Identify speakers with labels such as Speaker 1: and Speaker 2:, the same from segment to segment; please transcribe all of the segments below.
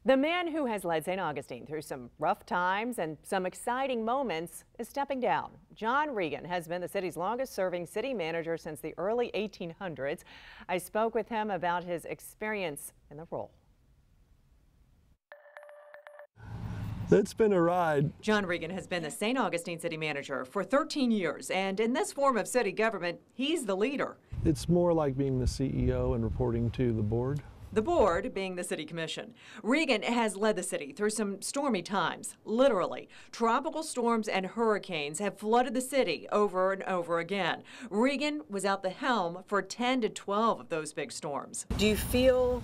Speaker 1: The man who has led St. Augustine through some rough times and some exciting moments is stepping down. John Regan has been the city's longest-serving city manager since the early 1800s. I spoke with him about his experience in the role.
Speaker 2: It's been a ride.
Speaker 1: John Regan has been the St. Augustine City Manager for 13 years, and in this form of city government, he's the leader.
Speaker 2: It's more like being the CEO and reporting to the board.
Speaker 1: The board being the city commission. Regan has led the city through some stormy times. Literally, tropical storms and hurricanes have flooded the city over and over again. Regan was at the helm for 10 to 12 of those big storms. Do you feel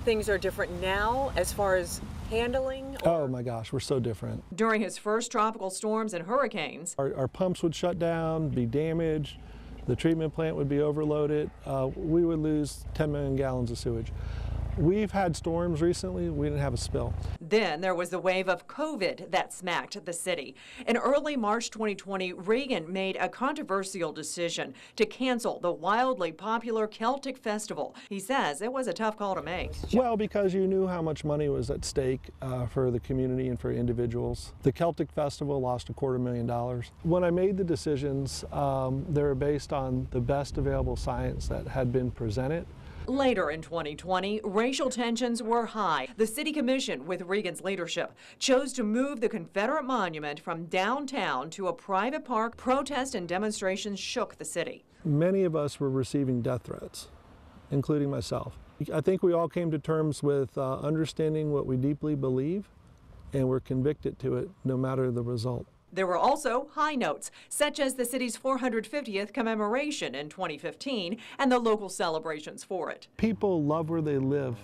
Speaker 1: things are different now as far as handling?
Speaker 2: Oh my gosh, we're so different.
Speaker 1: During his first tropical storms and hurricanes,
Speaker 2: our pumps would shut down, be damaged, the treatment plant would be overloaded, we would lose 10 million gallons of sewage. We've had storms recently, we didn't have a spill.
Speaker 1: Then there was the wave of COVID that smacked the city. In early March 2020, Regan made a controversial decision to cancel the wildly popular Celtic Festival. He says it was a tough call to make.
Speaker 2: Well, because you knew how much money was at stake for the community and for individuals. The Celtic Festival lost $250,000. When I made the decisions, they were based on the best available science that had been presented.
Speaker 1: Later in 2020, racial tensions were high. The city commission, with Regan's leadership, chose to move the Confederate monument from downtown to a private park. Protests and demonstrations shook the city.
Speaker 2: Many of us were receiving death threats, including myself. I think we all came to terms with understanding what we deeply believe, and we're convicted to it no matter the result.
Speaker 1: There were also high notes, such as the city's 450th commemoration in 2015 and the local celebrations for it.
Speaker 2: People love where they live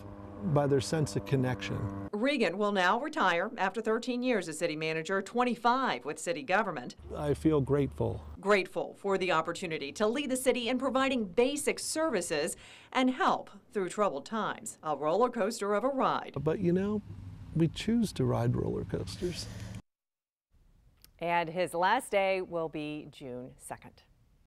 Speaker 2: by their sense of connection.
Speaker 1: Regan will now retire after 13 years as city manager, 25 with city government.
Speaker 2: I feel grateful.
Speaker 1: Grateful for the opportunity to lead the city in providing basic services and help through troubled times. A roller coaster of a ride.
Speaker 2: But you know, we choose to ride roller coasters.
Speaker 1: And his last day will be June 2nd.